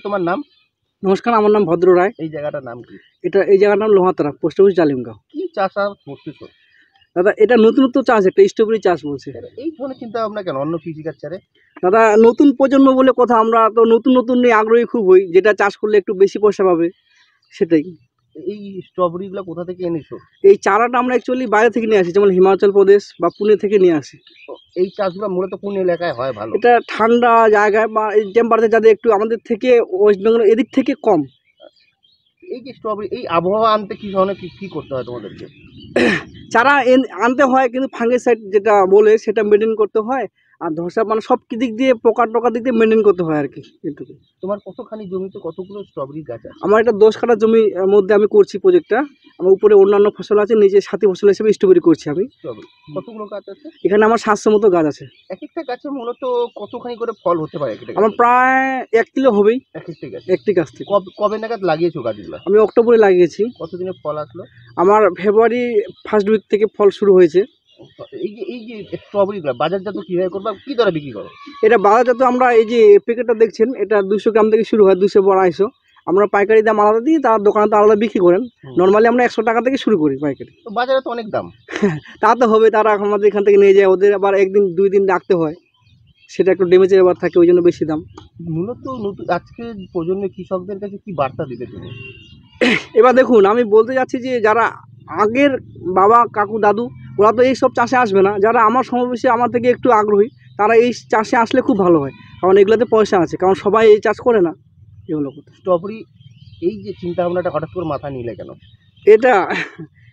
তোমার নাম? নমস্কার, আমার নাম ভদ্র রায়। এই জায়গাটার নাম কি? এই জায়গার নাম লোহাতরা, পোস্ট অফিস জালিমগাঁও। কি চাষাবাদ করতেছো? দাদা, এটা নতুনত্ব চাষ, একটা স্ট্রবেরি চাষ বলছে। এই ধরনের চিন্তা ভাবনা কেন অন্য কৃষিকাজ ছাড়ে? দাদা, নতুন প্রজন্ম বলে কথা, আমরা তো নতুন নতুন নিয়ে আগ্রহী খুব হই, যেটা চাষ করলে একটু বেশি পয়সা পাবে সেটাই। এই স্ট্রবেরিগুলো কোথা থেকে এনেছো? এই চারাটা আমরা অ্যাকচুয়ালি বাইরে থেকে নিয়ে আসি, যেমন হিমাচল প্রদেশ বা পুনে থেকে নিয়ে আসি। এই চাষগুলো মূলত কোন এলাকায় হয় ভালো? এটা ঠান্ডা জায়গায় বা এই টেম্পারেচার যাদের একটু আমাদের থেকে ওয়েস্ট বেঙ্গল এদিক থেকে কম। এই যে স্ট্রবেরি, এই আবহাওয়া আনতে কি ধরনের কি করতে হয় তোমাদেরকে? চারা আনতে হয়, কিন্তু ফাঙ্গিসাইড যেটা বলে সেটা মেনটেন করতে হয়, আর ধসা মানে সব দিক দিয়ে পোকা টোকা দিক দিয়ে মেনটেন করতে হয় আর কি, এটুকু। তোমার কতখানি জমিতে কতগুলো স্ট্রবেরি গাছ আছে? আমার এটা 10 কাঠা জমির মধ্যে আমি করছি প্রজেক্টটা। আমার উপরে অন্যান্য ফসল আছে, নিজে সাথী ফসল হিসেবে স্ট্রবেরি করছি আমি। স্ট্রবেরি কতগুলো গাছ আছে এখানে? আমার 700 মতো গাছ আছে। এক একটা গাছে মূলত কতখানি করে ফল হতে পারে? আমার প্রায় 1 কিলো হবেই এক একটা গাছ। একটি গাছ থেকে। কবে নাগাদ লাগিয়েছো গাছগুলো? আমি অক্টোবরে লাগিয়েছি। কতদিনে ফল আসলো? আমার ফেব্রুয়ারি ফার্স্ট উইক থেকে ফল শুরু হয়েছে। এই যে স্ট্রবেরিগুলো বাজারজাত কিভাবে করবা, কি দরে বিক্রি করো? এটা বাজারজাত আমরা এই যে প্যাকেটটা দেখছেন, এটা 200 গ্রাম থেকে শুরু হয়, 200 বা 250। আমরা পাইকারি দাম আলাদা দিই, তার দোকানে তো আলাদা বিক্রি করেন। নর্মালি আমরা 100 টাকা থেকে শুরু করি পাইকারি। তো বাজারে তো অনেক দাম। তা তো হবে, তারা আমাদের এখান থেকে নিয়ে যায়, ওদের আবার 1 দিন 2 দিন রাখতে হয়, সেটা একটু ড্যামেজের ব্যাপার থাকে, ওই জন্য বেশি দাম। মূলত নতুন আজকে প্রজন্মের কৃষকদের কাছে কি বার্তা দিবে তুমি? এবার দেখুন, আমি বলতে যাচ্ছি যে যারা আগের বাবা কাকু দাদু, ওরা তো এইসব চাষে আসবে না। যারা আমার সমাবেশে আমার থেকে একটু আগ্রহী, তারা এই চাষে আসলে খুব ভালো হয়, কারণ এগুলোতে পয়সা আছে, কারণ সবাই এই চাষ করে না এগুলো। স্ট্রবেরি এই যে চিন্তা ভাবনাটা হঠাৎ করে মাথা নিলে কেন? এটা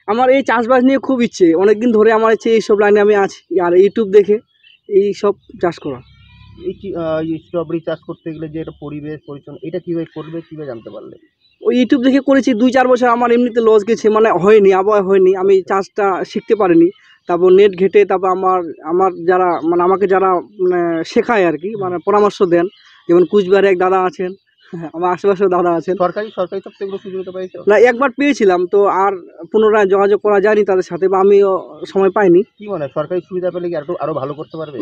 আমার এই চাষবাস নিয়ে খুব ইচ্ছে, অনেকদিন ধরে আমার ইচ্ছে, এইসব লাইনে আমি আছি, আর ইউটিউব দেখে এই সব চাষ করা। এই স্ট্রবেরি চাষ করতে গেলে যে এটা পরিবেশ পরিচ্ছন্ন, এটা কীভাবে করবে, কীভাবে জানতে পারলে? ওই ইউটিউব দেখে করেছি। 2-4 বছর আমার এমনিতে লস গেছে, মানে হয়নি, আবহাওয়া হয়নি, আমি চাষটা শিখতে পারিনি। তারপর নেট ঘেটে, তারপর আমার যারা মানে আমাকে যারা মানে শেখায় আর কি, মানে পরামর্শ দেন, যেমন কুচবিহারে এক দাদা আছেন, আমার আশেপাশেও দাদা আছেন। সরকারি সব থেকে সুবিধা পাইছো? না, একবার পেয়েছিলাম, তো আর পুনরায় যোগাযোগ করা যায়নি তাদের সাথে, বা আমিও সময় পাইনি। কি মনে হয় সরকারি সুবিধা পেলে কি আরো ভালো করতে পারবে?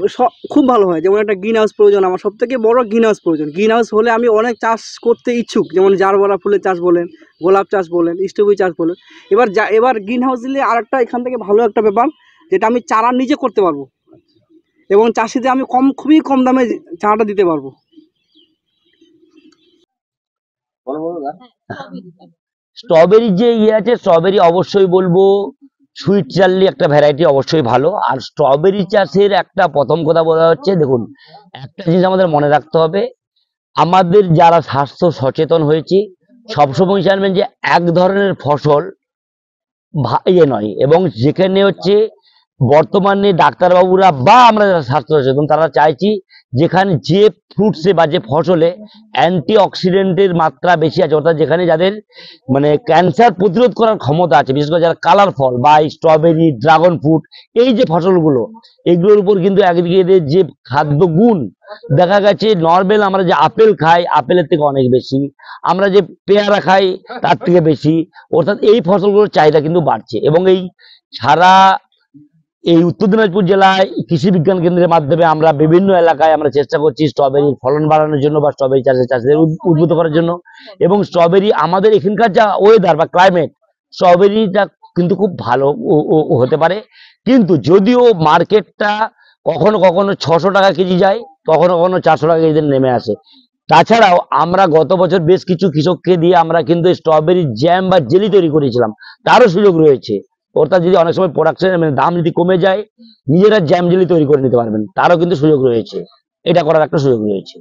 খুব ভালো হয়। যেমন একটা গ্রিন হাউস প্রয়োজন, আমার সব থেকে বড় গ্রিন হাউস প্রয়োজন। গ্রিন হাউস হলে আমি অনেক চাষ করতে ইচ্ছুক, যেমন জারবেরা ফুলের চাষ বলেন, গোলাপ চাষ বলেন, স্ট্রবেরি চাষ বলেন। এবার গ্রিন হাউস দিলে আর একটা এখান থেকে ভালো একটা ব্যাপার, যেটা আমি চারা নিজে করতে পারবো, এবং চাষিদের আমি খুবই কম দামে চারাটা দিতে পারবো। স্ট্রবেরি যে আছে, স্ট্রবেরি অবশ্যই বলবো সুইট চার্লি একটা ভ্যারাইটি অবশ্যই ভালো। আর স্ট্রবেরি চাষের একটা প্রথম কথা বলা হচ্ছে, দেখুন একটা জিনিস আমাদের মনে রাখতে হবে, আমাদের যারা স্বাস্থ্য সচেতন হয়েছি সবসময় জানবেন যে এক ধরনের ফসল নয়, এবং যেখানে হচ্ছে বর্তমানে ডাক্তারবাবুরা বা আমরা যারা স্বাস্থ্য সচেতন তারা চাইছি যেখানে যে ফ্রুটসে বা যে ফসলে অ্যান্টি অক্সিডেন্টের মাত্রা বেশি আছে, অর্থাৎ যেখানে যাদের মানে ক্যান্সার প্রতিরোধ করার ক্ষমতা আছে, বিশেষ করে যারা কালার ফল বা স্ট্রবেরি, ড্রাগন ফ্রুট, এই যে ফসলগুলো, এগুলোর উপর কিন্তু একদিকে এদের যে খাদ্য গুণ দেখা গেছে, নর্মাল আমরা যে আপেল খাই আপেলের থেকে অনেক বেশি, আমরা যে পেয়ারা খাই তার থেকে বেশি, অর্থাৎ এই ফসলগুলোর চাহিদা কিন্তু বাড়ছে। এবং এই সারা এই উত্তর দিনাজপুর জেলায় কৃষি বিজ্ঞান কেন্দ্রের মাধ্যমে আমরা বিভিন্ন এলাকায় আমরা চেষ্টা করছি স্ট্রবেরির ফলন বাড়ানোর জন্য বা স্ট্রবেরি চাষিদের উদ্বুদ্ধ করার জন্য। এবং স্ট্রবেরি আমাদের এখানকার যা ওয়েদার বা ক্লাইমেট, স্ট্রবেরিটা কিন্তু খুব ভালো হতে পারে। কিন্তু যদিও মার্কেটটা কখনো কখনো 600 টাকা কেজি যায়, কখনো কখনো 400 টাকা কেজিতে নেমে আসে। তাছাড়াও আমরা গত বছর বেশ কিছু কৃষককে দিয়ে আমরা কিন্তু স্ট্রবেরি জ্যাম বা জেলি তৈরি করেছিলাম, তারও সুযোগ রয়েছে। অর্থাৎ যদি অনেক সময় প্রোডাকশনের মানে দাম যদি কমে যায়, নিজেরা জ্যাম জেলি তৈরি করে নিতে পারবেন, তারও কিন্তু সুযোগ রয়েছে, এটা করার একটা সুযোগ রয়েছে।